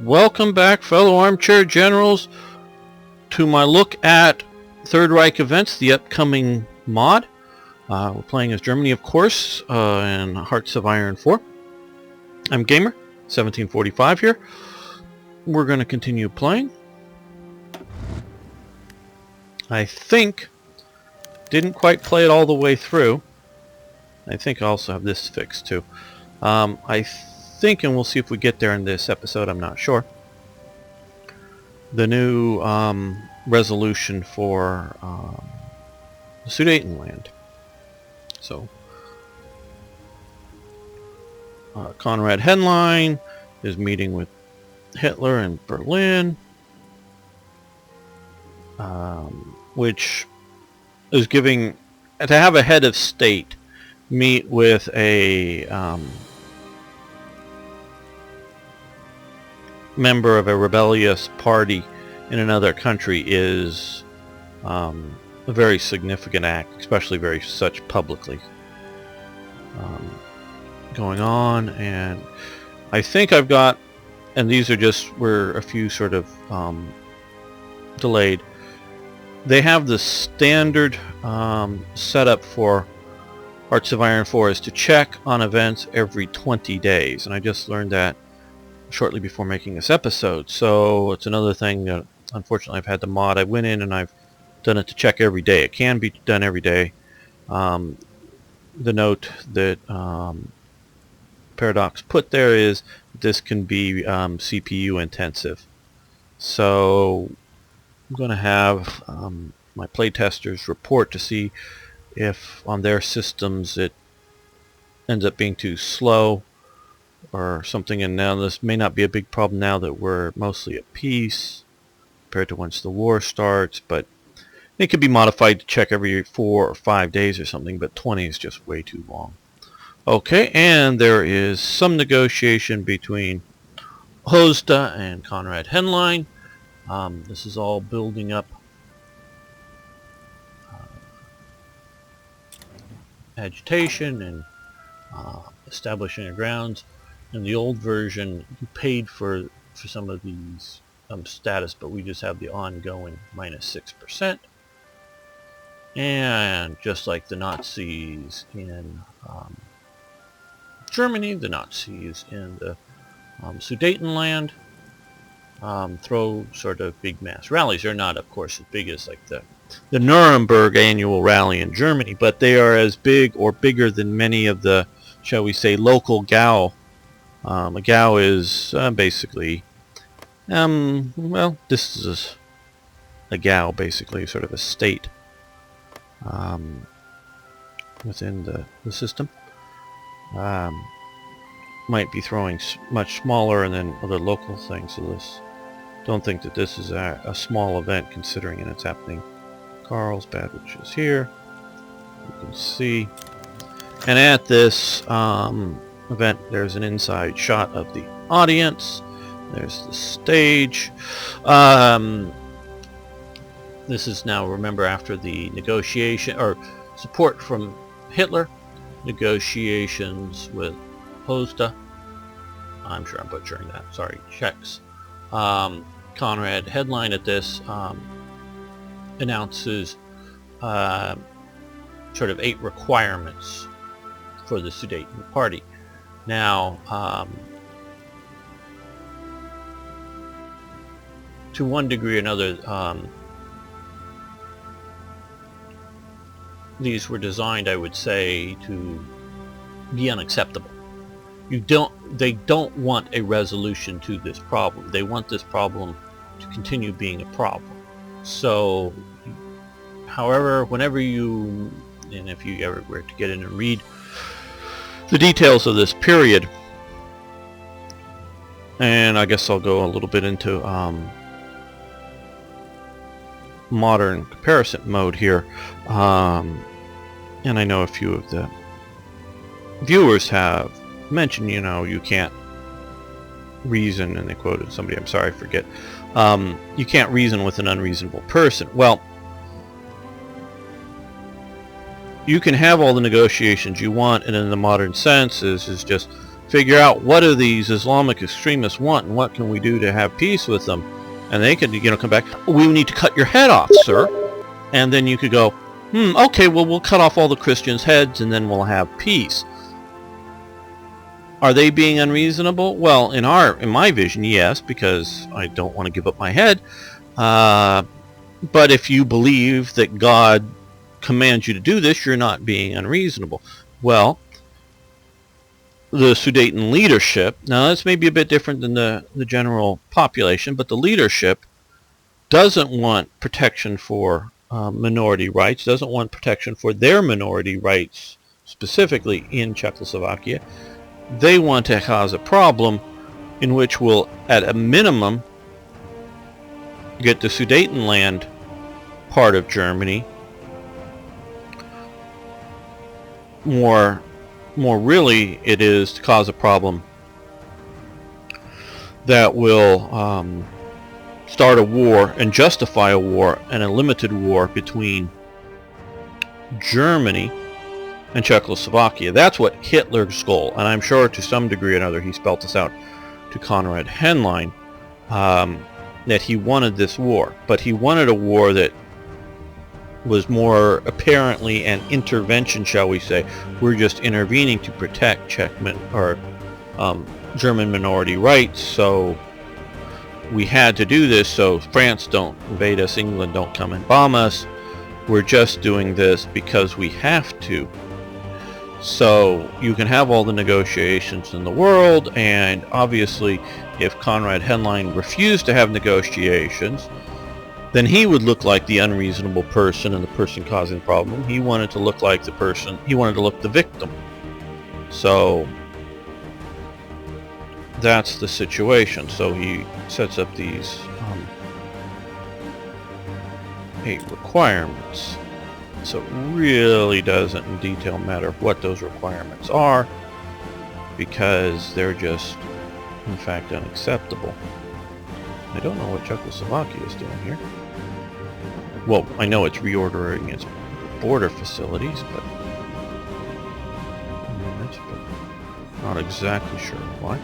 Welcome back, fellow armchair generals, to my look at Third Reich events, the upcoming mod. We're playing as Germany, of course, in Hearts of Iron 4. I'm Gamer, 1745 here. We're going to continue playing. I think, didn't quite play it all the way through. I think I also have this fixed too. I think, and we'll see if we get there in this episode, I'm not sure, the new resolution for the Sudetenland. So Conrad Henlein is meeting with Hitler in Berlin, which is giving, to have a head of state meet with a member of a rebellious party in another country is a very significant act, especially very such publicly going on. And I think I've got, and these are just were a few sort of delayed. They have the standard setup for Hearts of Iron 4 is to check on events every 20 days, and I just learned that shortly before making this episode. So it's another thing that unfortunately I've had to mod. I went in and I've done it to check every day. It can be done every day. The note that Paradox put there is this can be CPU intensive. So I'm going to have my playtesters report to see if on their systems it ends up being too slow or something. And now this may not be a big problem now that we're mostly at peace compared to once the war starts, but it could be modified to check every 4 or 5 days or something, but 20 is just way too long. Okay, and there is some negotiation between Hosda and Conrad Henlein. This is all building up agitation and establishing the grounds. In the old version, you paid for some of these status, but we just have the ongoing -6%. And just like the Nazis in Germany, the Nazis in the Sudetenland throw sort of big mass rallies. They're not, of course, as big as like the Nuremberg annual rally in Germany, but they are as big or bigger than many of the, shall we say, local Gau. A Gau is basically, well, this is a Gau, basically, sort of a state within the system. Might be throwing much smaller and then other local things. So this, don't think that this is a small event considering it's happening. Carlsbad, which is here, you can see. And at this event, there's an inside shot of the audience. There's the stage. This is now, remember, after the negotiation or support from Hitler, negotiations with Hosda. I'm sure I'm butchering that. Sorry, Czechs. Conrad Henlein at this announces sort of 8 requirements for the Sudeten party. Now, to one degree or another, these were designed, I would say, to be unacceptable. They don't want a resolution to this problem. They want this problem to continue being a problem. So, however, whenever you, and if you ever were to get in and read the details of this period, and I guess I'll go a little bit into modern comparison mode here, and I know a few of the viewers have mentioned, you can't reason, and they quoted somebody, I'm sorry, I forget, you can't reason with an unreasonable person. Well, you can have all the negotiations you want, and in the modern sense is just figure out what do these Islamic extremists want and what can we do to have peace with them. And they could, come back, we need to cut your head off, sir. And then you could go, okay, well, we'll cut off all the Christians' heads and then we'll have peace. Are they being unreasonable? Well, in my vision, yes, because I don't want to give up my head. But if you believe that God commands you to do this, you're not being unreasonable. Well, the Sudeten leadership, now this may be a bit different than the general population, but the leadership doesn't want protection for minority rights, doesn't want protection for their minority rights, specifically in Czechoslovakia. They want to cause a problem in which will, at a minimum, get the Sudetenland part of Germany more really it is to cause a problem that will start a war and justify a war, and a limited war between Germany and Czechoslovakia. That's what Hitler's goal, and I'm sure to some degree or another he spelt this out to Konrad Henlein, that he wanted this war, but he wanted a war that was more apparently an intervention, shall we say. We're just intervening to protect German minority rights, so we had to do this so France don't invade us, England don't come and bomb us. We're just doing this because we have to. So you can have all the negotiations in the world, and obviously if Konrad Henlein refused to have negotiations, then he would look like the unreasonable person and the person causing the problem. He wanted to look like he wanted to look the victim. So that's the situation. So he sets up these 8 requirements. So it really doesn't in detail matter what those requirements are, because they're just, in fact, unacceptable. I don't know what Czechoslovakia is doing here. Well, I know it's reordering its border facilities, but not exactly sure why.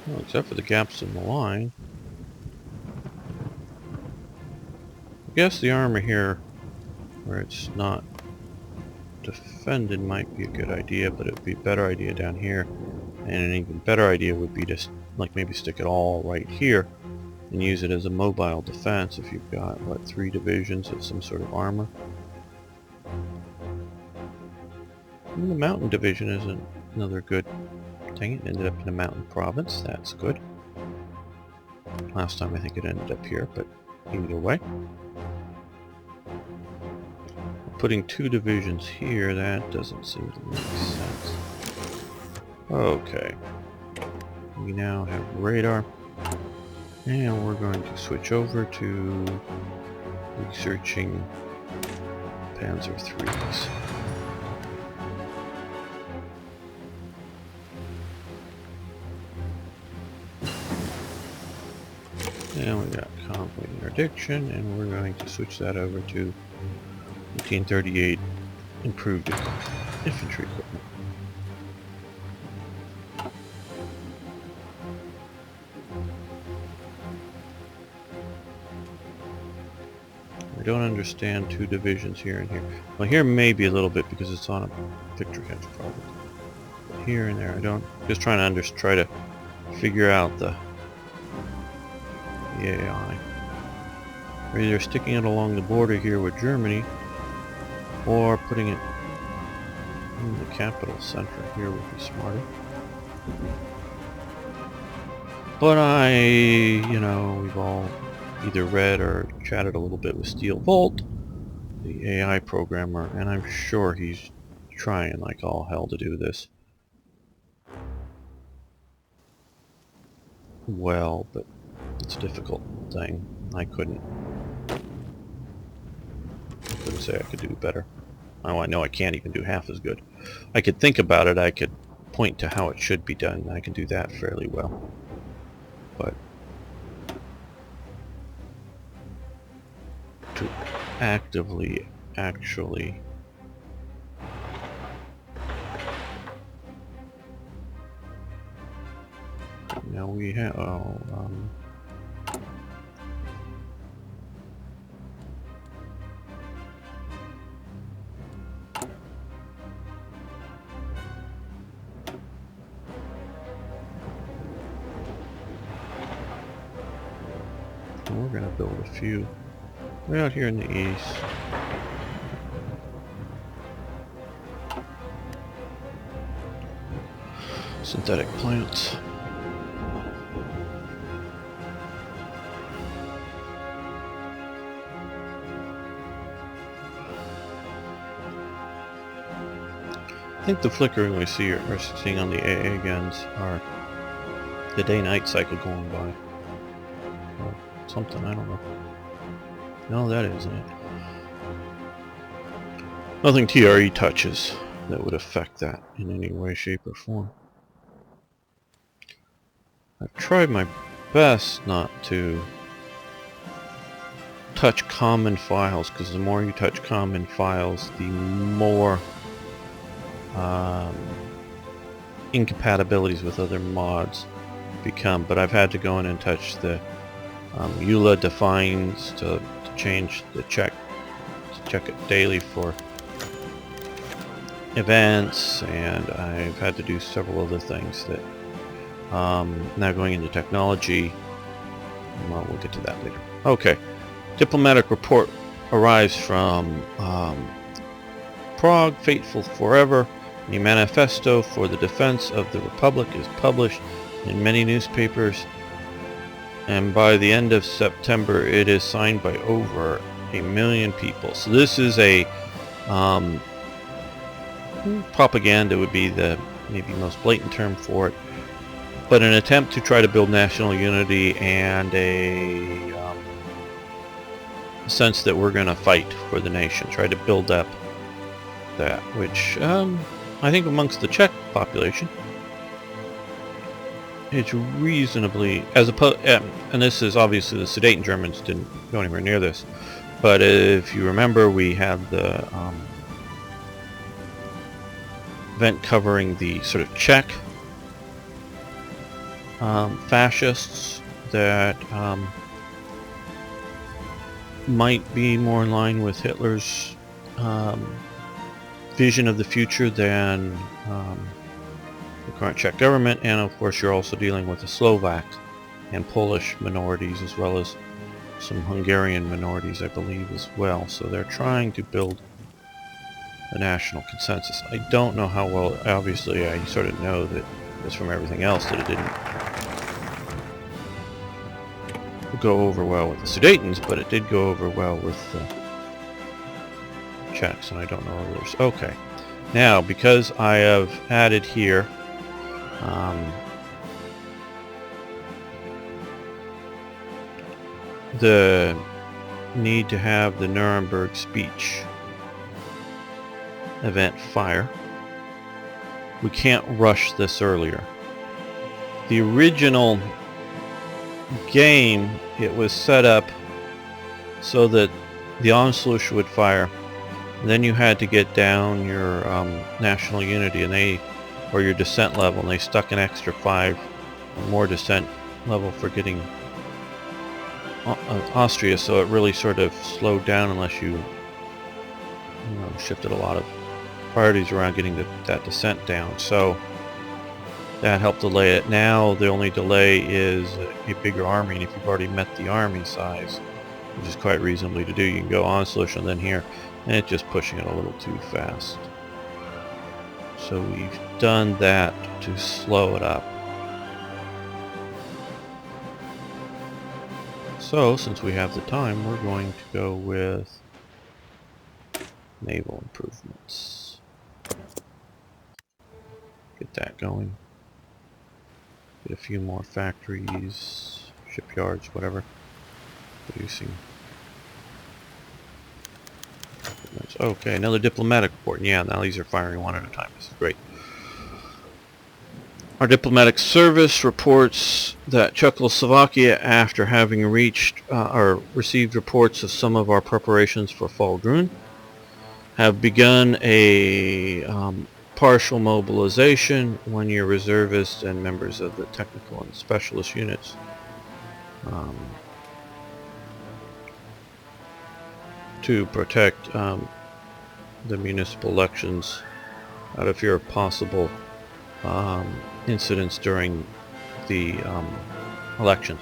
Well, except for the gaps in the line. I guess the armor here, where it's not defended, might be a good idea, but it would be a better idea down here. And an even better idea would be to maybe stick it all right here and use it as a mobile defense if you've got, what, 3 divisions of some sort of armor. And the mountain division isn't another good thing. It ended up in a mountain province. That's good. Last time I think it ended up here, but either way. Putting 2 divisions here, that doesn't seem to make sense. Okay. We now have radar. And we're going to switch over to researching Panzer IIIs. And we got conflict interdiction, and we're going to switch that over to 1838 improved infantry equipment. I don't understand 2 divisions here and here. Well, here maybe a little bit because it's on a victory hedge problem. But here and there, I don't. Just trying to try to figure out the AI. Or either sticking it along the border here with Germany, or putting it in the capital center here would be smarter. But we've all either read or chatted a little bit with Steel Volt, the AI programmer, and I'm sure he's trying like all hell to do this well, but it's a difficult thing. I couldn't say I could do better. Oh, I know I can't even do half as good. I could think about it, I could point to how it should be done, I can do that fairly well. But to actively, actually now we have, we're going to build a few right out here in the east. Synthetic plants. I think the flickering we see are seeing on the AA guns are the day-night cycle going by. Or something, I don't know. No, that isn't it. Nothing TRE touches that would affect that in any way, shape, or form. I've tried my best not to touch common files, because the more you touch common files, the more incompatibilities with other mods become. But I've had to go in and touch the EULA defines to change the check it daily for events, and I've had to do several other things that now going into technology. Well, we'll get to that later. Okay, diplomatic report arrives from Prague. Faithful forever. A manifesto for the defense of the Republic is published in many newspapers, and by the end of September it is signed by over 1 million people. So this is a propaganda would be the maybe most blatant term for it, but an attempt to try to build national unity and a sense that we're going to fight for the nation, try to build up that, which I think amongst the Czech population it's reasonably, as opposed, and this is obviously the Sudeten Germans didn't go anywhere near this, but if you remember, we had the event covering the sort of Czech fascists that might be more in line with Hitler's vision of the future than the current Czech government. And of course you're also dealing with the Slovak and Polish minorities, as well as some Hungarian minorities, I believe, as well. So they're trying to build a national consensus. I don't know how well, obviously I sort of know that just from everything else that it didn't go over well with the Sudetans, but it did go over well with the Czechs, and I don't know others. Okay, now because I have added here the need to have the Nuremberg speech event fire, we can't rush this earlier. The original game, it was set up so that the Anschluss would fire, and then you had to get down your national unity, and or your descent level, and they stuck an extra 5 or more descent level for getting Austria, so it really sort of slowed down unless you shifted a lot of priorities around getting that descent down. So that helped delay it. Now the only delay is a bigger army, and if you've already met the army size, which is quite reasonably to do, you can go Anschluss and then here, and it's just pushing it a little too fast. So we've done that to slow it up. So since we have the time, we're going to go with Naval improvements. Get that going. Get a few more factories, shipyards, whatever, producing. Okay, another diplomatic report. Yeah, now these are firing one at a time. This is great. Our diplomatic service reports that Czechoslovakia, after having reached or received reports of some of our preparations for Falgrun, have begun a partial mobilization, 1-year reservists and members of the technical and specialist units. To protect the municipal elections out of fear of possible incidents during the election.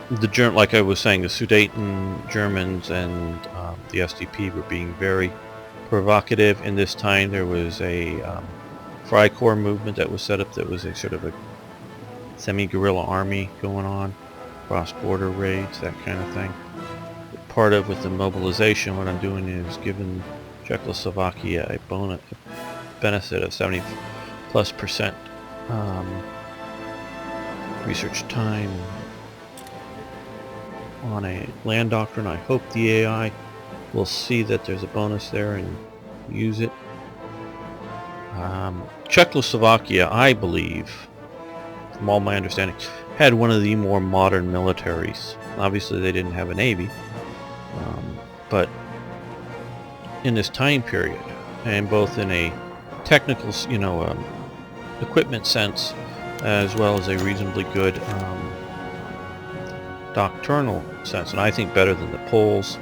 Like I was saying, the Sudeten Germans and the SDP were being very provocative. In this time, there was a Freikorps movement that was set up that was a sort of a semi-guerrilla army going on, cross-border raids, that kind of thing. Part of with the mobilization, what I'm doing is giving Czechoslovakia a benefit of 70+% research time on a land doctrine. I hope the AI will see that there's a bonus there and use it. Czechoslovakia, I believe, from all my understanding, had one of the more modern militaries. Obviously they didn't have a navy, but in this time period, and both in a technical, equipment sense, as well as a reasonably good doctrinal sense, and I think better than the Poles,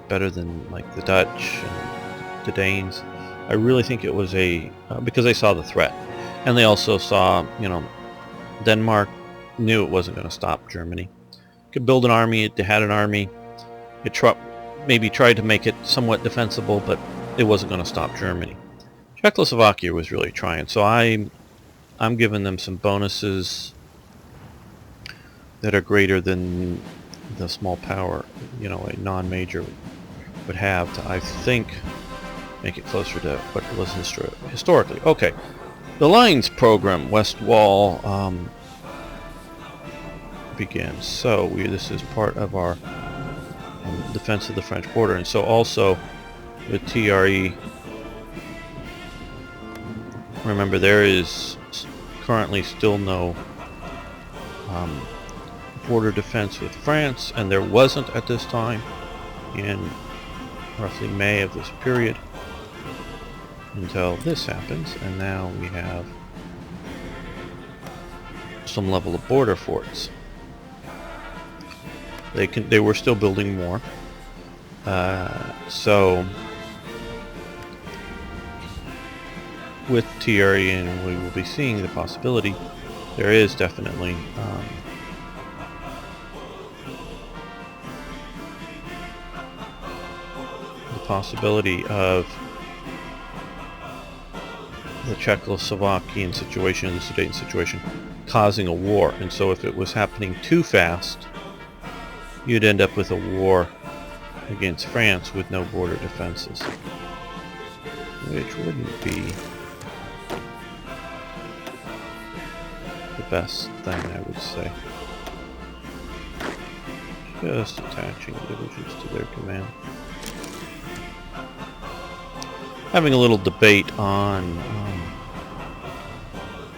better than like the Dutch and the Danes. I really think it was because they saw the threat, and they also saw, Denmark knew it wasn't going to stop Germany. It could build an army. It had an army. It maybe tried to make it somewhat defensible, but it wasn't going to stop Germany. Czechoslovakia was really trying, so I'm giving them some bonuses that are greater than the small power, a non-major would have to, I think, make it closer to what it was historically. Okay, the Lines program, West Wall, begins. So this is part of our defense of the French border, and so also with TRE. Remember, there is currently still no border defense with France, and there wasn't at this time in roughly May of this period until this happens, and now we have some level of border forts. They were still building more, so with TRE, and we will be seeing the possibility, there is definitely the possibility of the Czechoslovakian situation and the Sudeten situation causing a war. And so if it was happening too fast, you'd end up with a war against France with no border defenses, which wouldn't be the best thing, I would say. Just attaching divisions to their command. Having a little debate on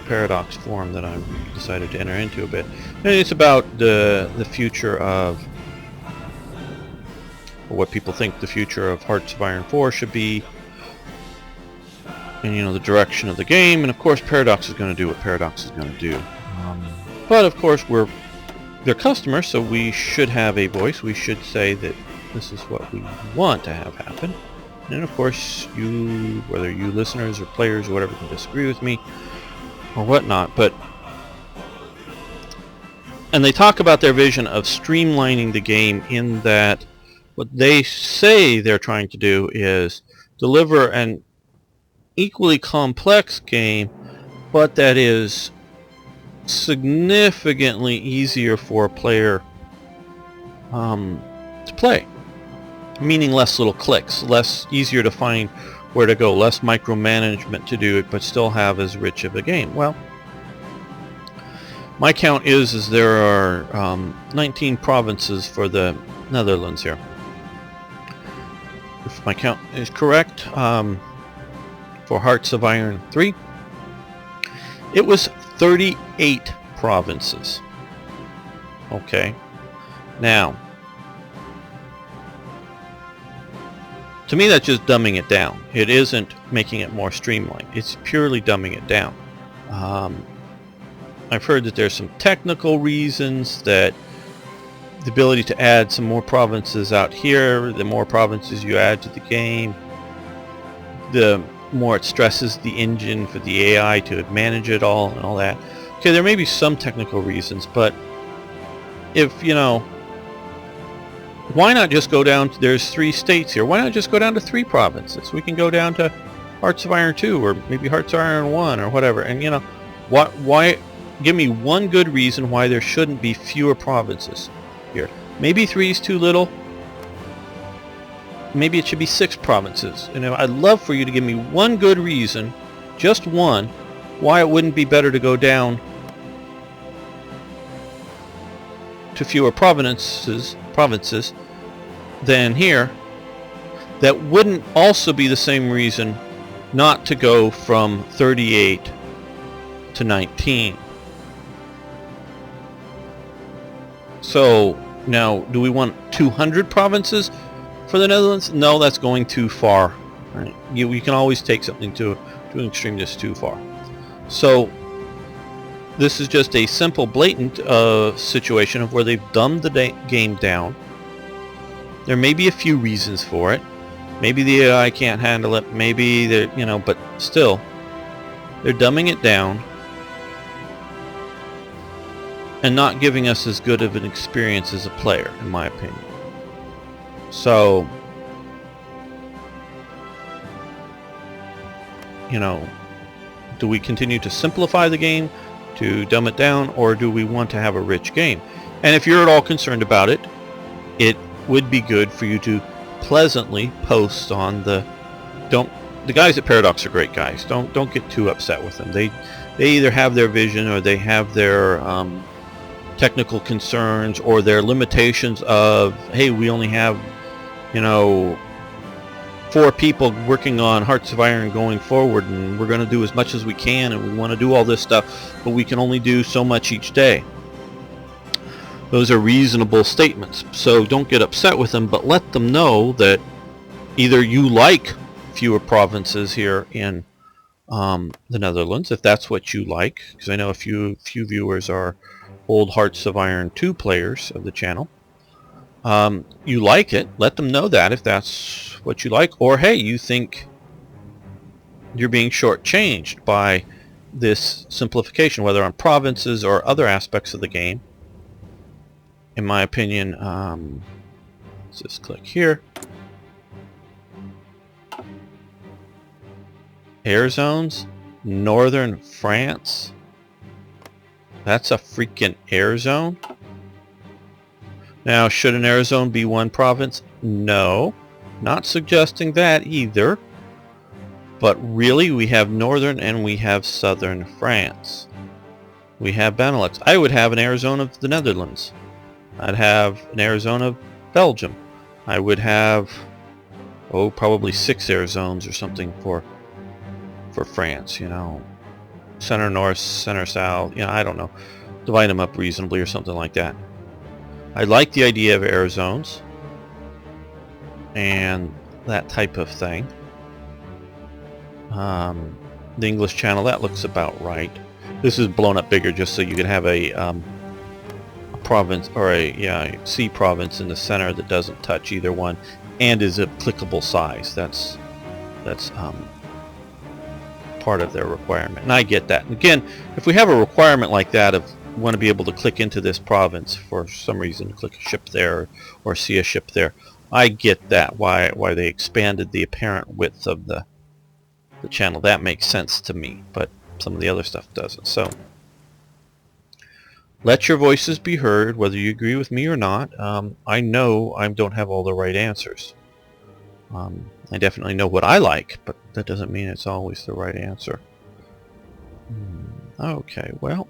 paradox form that I've decided to enter into a bit. And it's about the future of, or what people think the future of Hearts of Iron 4 should be, and the direction of the game. And of course Paradox is going to do what Paradox is going to do, but of course we're their customers, so we should have a voice. We should say that this is what we want to have happen. And of course you, whether you listeners or players or whatever, can disagree with me or whatnot, and they talk about their vision of streamlining the game, in that what they say they're trying to do is deliver an equally complex game, but that is significantly easier for a player to play. meaning less little clicks, less easier to find where to go, less micromanagement to do it, but still have as rich of a game. Well, my count is there are 19 provinces for the Netherlands here. If my count is correct, for Hearts of Iron 3, it was 38 provinces. Okay. Now, to me that's just dumbing it down. It isn't making it more streamlined. It's purely dumbing it down. I've heard that there's some technical reasons that the ability to add some more provinces out here, the more provinces you add to the game, the more it stresses the engine for the AI to manage it all and all that. Okay, there may be some technical reasons, but if, you know, why not just go down to, there's 3 states here, why not just go down to 3 provinces? We can go down to Hearts of Iron 2 or maybe Hearts of Iron 1 or whatever, and you know, why give me one good reason why there shouldn't be fewer provinces here. Maybe 3 is too little. Maybe it should be 6 provinces. You know, I'd love for you to give me one good reason, just one, why it wouldn't be better to go down to fewer provinces than here. That wouldn't also be the same reason not to go from 38 to 19. So now, do we want 200 provinces for the Netherlands? No, that's going too far. Right? You can always take something to an extreme that's too far. So this is just a simple, blatant situation of where they've dumbed the game down. There may be a few reasons for it. Maybe the AI can't handle it. Maybe they're, you know, but still, they're dumbing it down and not giving us as good of an experience as a player, in my opinion. So, you know, do we continue to simplify the game, to dumb it down, or do we want to have a rich game? And if you're at all concerned about it, it would be good for you to pleasantly post on the guys at Paradox are great guys. Don't get too upset with them. They either have their vision or they have their technical concerns or their limitations of, hey, we only have, you know, 4 people working on Hearts of Iron going forward, and we're going to do as much as we can, and we want to do all this stuff, but we can only do so much each day. Those are reasonable statements, so don't get upset with them, but let them know that either you like fewer provinces here in the Netherlands, if that's what you like, because I know a few viewers are old Hearts of Iron 2 players of the channel. You like it, let them know that if that's what you like, or hey, you think you're being shortchanged by this simplification, whether on provinces or other aspects of the game. In my opinion, let's just click here. Air zones, northern France. That's a freaking air zone. Now, should an air zone be 1 province? No, not suggesting that either. But really, we have northern and we have southern France. We have Benelux. I would have an air zone of the Netherlands. I'd have an air zone of Belgium. I would have, probably 6 air zones or something for France, you know. Center north, center south, you know, I don't know. Divide them up reasonably or something like that. I like the idea of air zones and that type of thing. The English channel, that looks about right. This is blown up bigger just so you can have a province or a sea province in the center that doesn't touch either one and is applicable size. That's part of their requirement, and I get that. And again, if we have a requirement like that of want to be able to click into this province for some reason, click a ship there or see a ship there, I get that, why they expanded the apparent width of the channel. That makes sense to me, but some of the other stuff doesn't. So let your voices be heard, whether you agree with me or not. I know I don't have all the right answers. I definitely know what I like, but that doesn't mean it's always the right answer. Okay, well,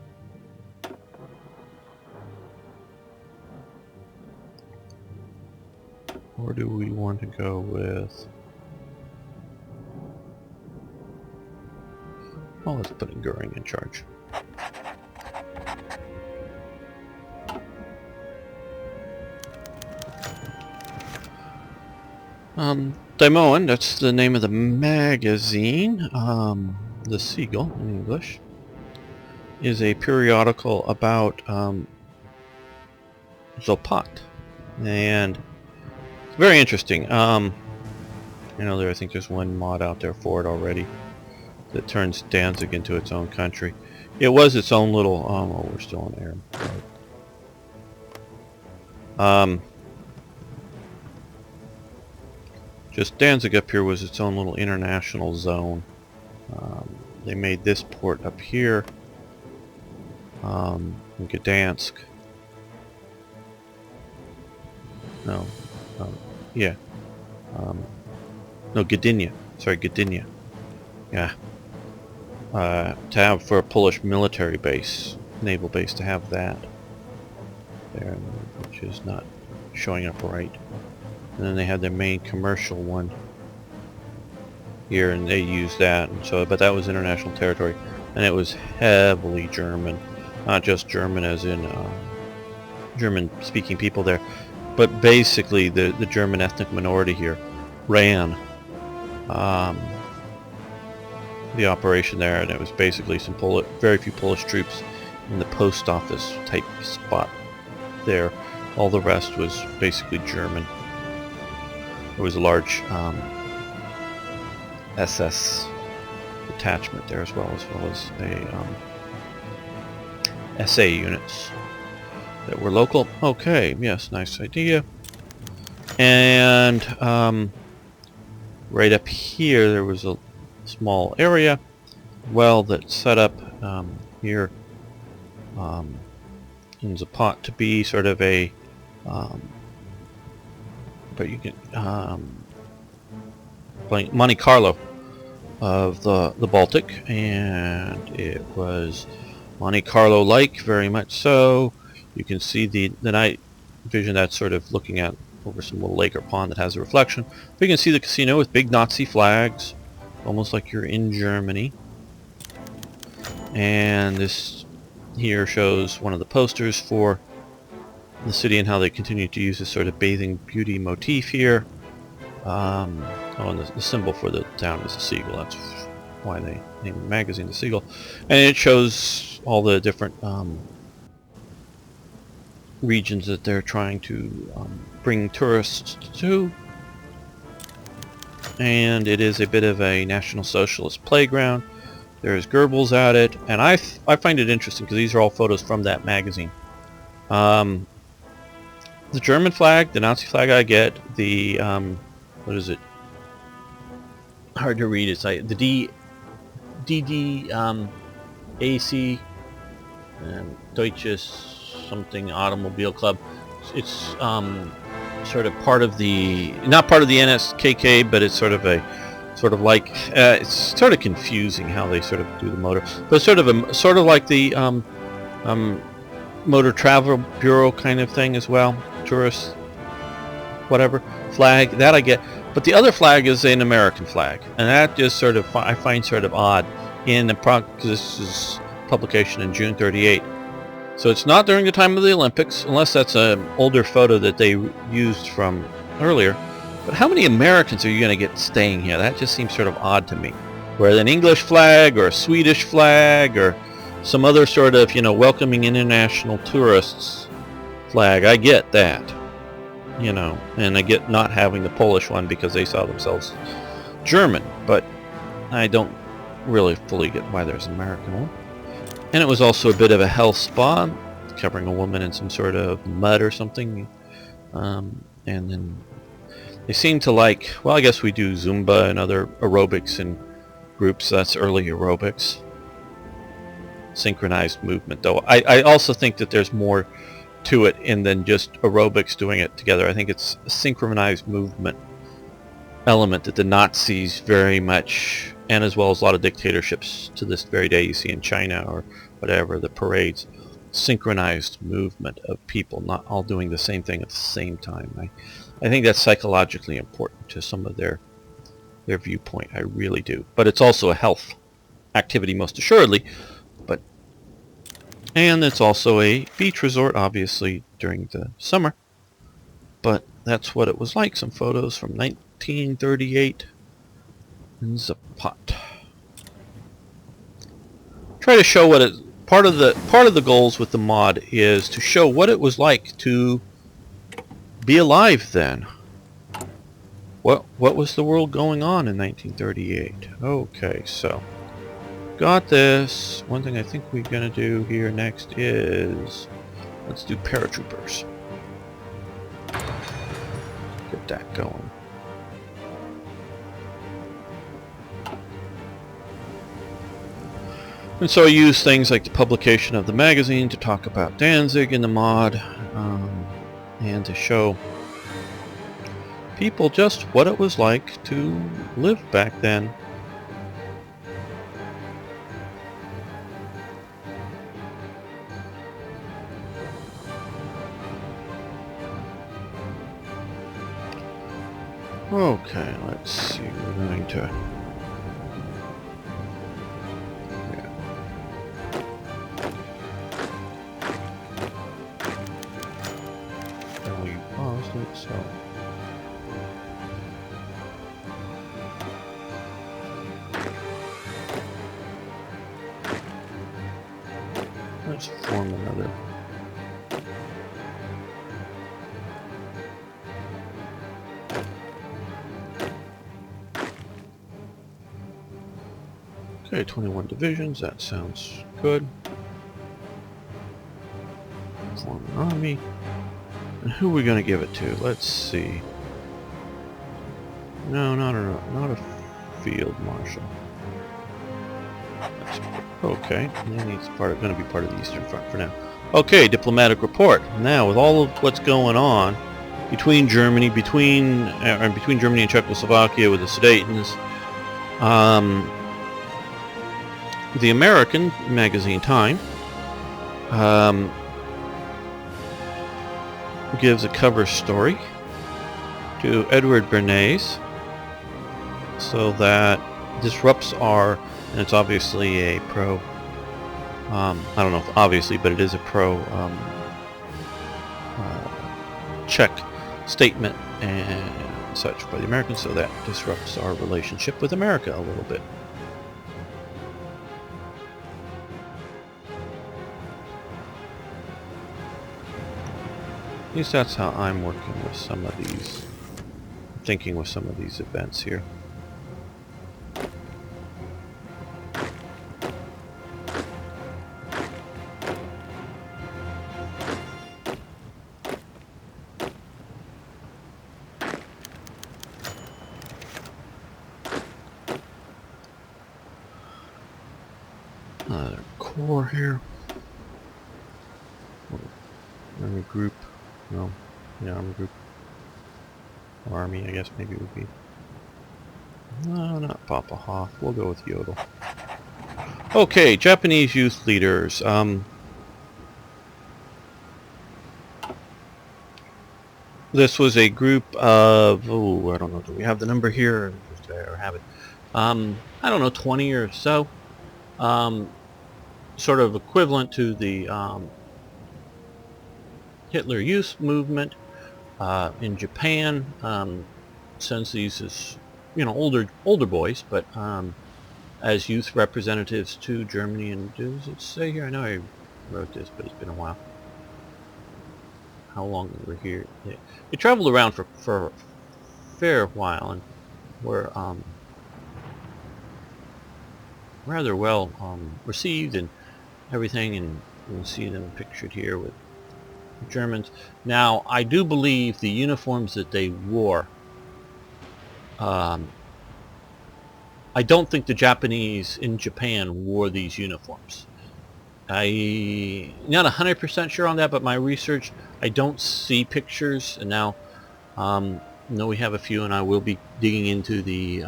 where do we want to go with? Well, let's put Goering in charge. Daimoen, that's the name of the magazine. The Seagull, in English, is a periodical about Zopat. And it's very interesting. I think there's one mod out there for it already that turns Danzig into its own country. It was its own little... oh, we're still on air. Just Danzig up here was its own little international zone. They made this port up here in Gdansk. No, yeah. No, Gdynia. Sorry, Gdynia. Yeah. To have for a Polish military base, naval base, to have that there, which is not showing up right. And then they had their main commercial one here, and they used that. And so, but that was international territory, and it was heavily German, not just German as in German-speaking people there, but basically the German ethnic minority here ran the operation there, and it was basically some very few Polish troops in the post office type spot there. All the rest was basically German. There was a large SS detachment there as well as a SA units that were local. Okay, yes, nice idea. And right up here there was a small area, that set up here in Zapot to be sort of a but you can Monte Carlo of the Baltic, and it was Monte Carlo-like, very much so. You can see the night vision that's sort of looking at over some little lake or pond that has a reflection. But you can see the casino with big Nazi flags, almost like you're in Germany. And this here shows one of the posters for the city and how they continue to use this sort of bathing beauty motif here. And the symbol for the town is a seagull. That's why they named the magazine the Seagull. And it shows all the different regions that they're trying to bring tourists to. And it is a bit of a National Socialist playground. There's Goebbels at it, and I find it interesting because these are all photos from that magazine. The German flag, the Nazi flag, I get. The what is it? Hard to read. It's like the DDAC, Deutsches something Automobile Club. It's sort of part of not part of the NSKK, but it's sort of like it's sort of confusing how they sort of do the motor, but sort of like the Motor Travel Bureau kind of thing as well. Tourist, whatever flag that I get, but the other flag is an American flag, and that just sort of I find sort of odd because this is publication in June '38, so it's not during the time of the Olympics, unless that's an older photo that they used from earlier. But how many Americans are you going to get staying here? That just seems sort of odd to me. Where an English flag or a Swedish flag or some other sort of, welcoming international tourists flag, I get that. And I get not having the Polish one because they saw themselves German, but I don't really fully get why there's an American one. And it was also a bit of a health spa, covering a woman in some sort of mud or something. And then they seem to like, well, I guess we do Zumba and other aerobics in groups. That's early aerobics. Synchronized movement, though. I also think that there's more to it than just aerobics doing it together. I think it's a synchronized movement element that the Nazis very much, and as well as a lot of dictatorships to this very day you see in China or whatever, the parades, synchronized movement of people not all doing the same thing at the same time. I think that's psychologically important to some of their viewpoint. I really do. But it's also a health activity, most assuredly. And it's also a beach resort, obviously, during the summer. But that's what it was like. Some photos from 1938 in Zapata. Try to show what it. Part of the goals with the mod is to show what it was like to be alive then. What was the world going on in 1938? Okay, so got this. One thing I think we're gonna do here next is let's do paratroopers. Get that going. And so I use things like the publication of the magazine to talk about Danzig in the mod, and to show people just what it was like to live back then. Okay, let's see, we're going to... And we paused it, so... Let's form another... Okay, 21 divisions, that sounds good. Form an army. And who are we going to give it to? Let's see. No, not a field marshal. That's okay. And he's going to be part of the Eastern Front for now. Okay, diplomatic report. Now, with all of what's going on between Germany, between Germany and Czechoslovakia with the Sudetens, the American magazine Time gives a cover story to Edward Bernays, so that disrupts our, and it's obviously a pro, I don't know if obviously, but it is a pro Czech statement and such by the Americans, so that disrupts our relationship with America a little bit. At least that's how I'm working with some of these, thinking with some of these events here. Core here. Army group. No. Yeah, army group. Or army, I guess maybe would be. No, not Papa Hoff. We'll go with Yodel. Okay, Japanese youth leaders. This was a group of, I don't know, do we have the number here? Or have it? I don't know, 20 or so. Sort of equivalent to the Hitler Youth movement in Japan. Sends these as, older boys, but as youth representatives to Germany. And does it say here? I know I wrote this, but it's been a while. How long we were here? It traveled around for a fair while, and were rather well received and everything, and you can see them pictured here with Germans. Now, I do believe the uniforms that they wore, I don't think the Japanese in Japan wore these uniforms. I'm not 100% sure on that, but my research, I don't see pictures. And now know we have a few, and I will be digging into the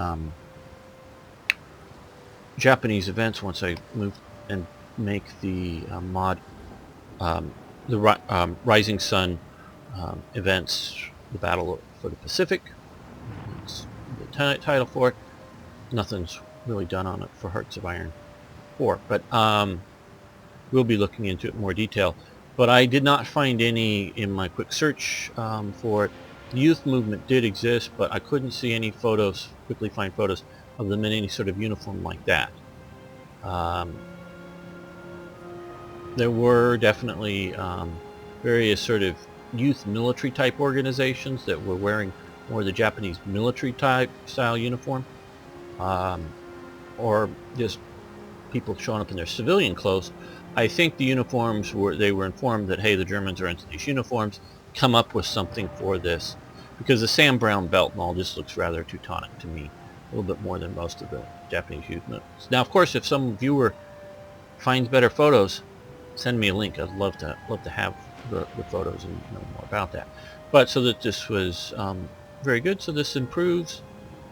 Japanese events once I move and make the mod, the Rising Sun events, the Battle for the Pacific. It's the title for it. Nothing's really done on it for Hearts of Iron 4, but we'll be looking into it in more detail. But I did not find any in my quick search for it. The youth movement did exist, but I couldn't see any photos, quickly find photos of them in any sort of uniform like that. There were definitely various sort of youth military type organizations that were wearing more the Japanese military type style uniform, or just people showing up in their civilian clothes. I think the uniforms they were informed that, hey, the Germans are into these uniforms, come up with something for this, because the Sam Brown belt and all just looks rather Teutonic to me, a little bit more than most of the Japanese youth movements. Now, of course, if some viewer finds better photos, send me a link. I'd love to have the photos and know more about that. But so that this was very good. So this improves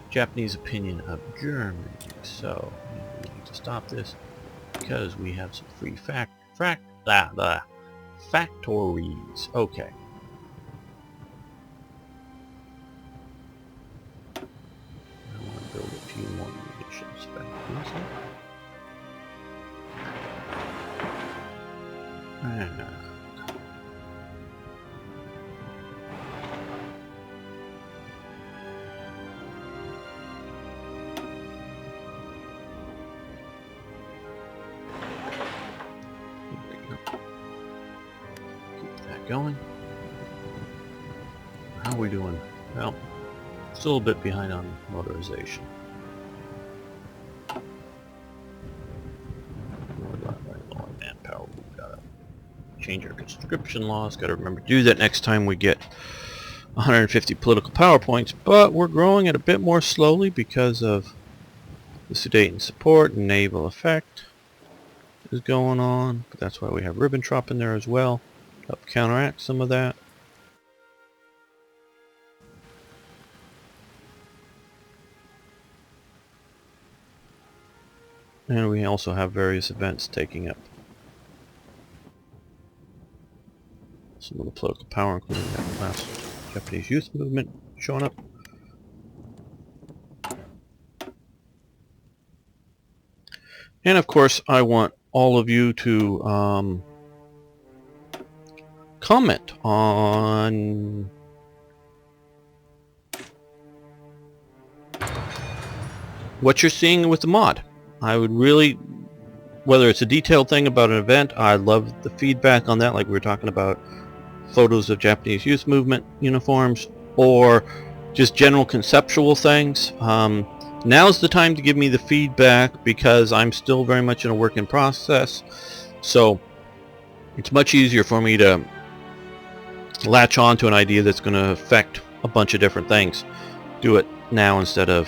Japanese opinion of Germany. So we need to stop this because we have some free factories. Okay. I want to build a few more munitions factories. Keep that going. How are we doing? Well, still a bit behind on motorization. Manpower. We've got to change our conscription laws. Got to remember to do that next time we get 150 political power points. But we're growing it a bit more slowly because of the Sudeten support and naval effect is going on. But that's why we have Ribbentrop in there as well, help counteract some of that. And we also have various events taking up some of the political power, including that last Japanese youth movement showing up. And of course, I want all of you to comment on what you're seeing with the mod. I would really, whether it's a detailed thing about an event, I love the feedback on that, like we were talking about photos of Japanese youth movement uniforms, or just general conceptual things. Now's the time to give me the feedback because I'm still very much in a work in process, so it's much easier for me to latch on to an idea that's going to affect a bunch of different things. Do it now instead of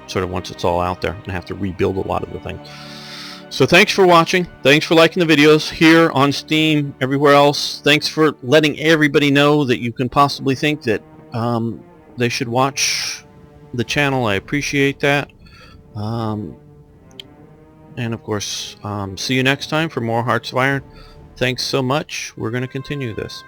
sort of once it's all out there and have to rebuild a lot of the things. So thanks for watching. Thanks for liking the videos here on Steam, everywhere else. Thanks for letting everybody know that you can possibly think that they should watch the channel. I appreciate that. And of course, see you next time for more Hearts of Iron. Thanks so much. We're going to continue this.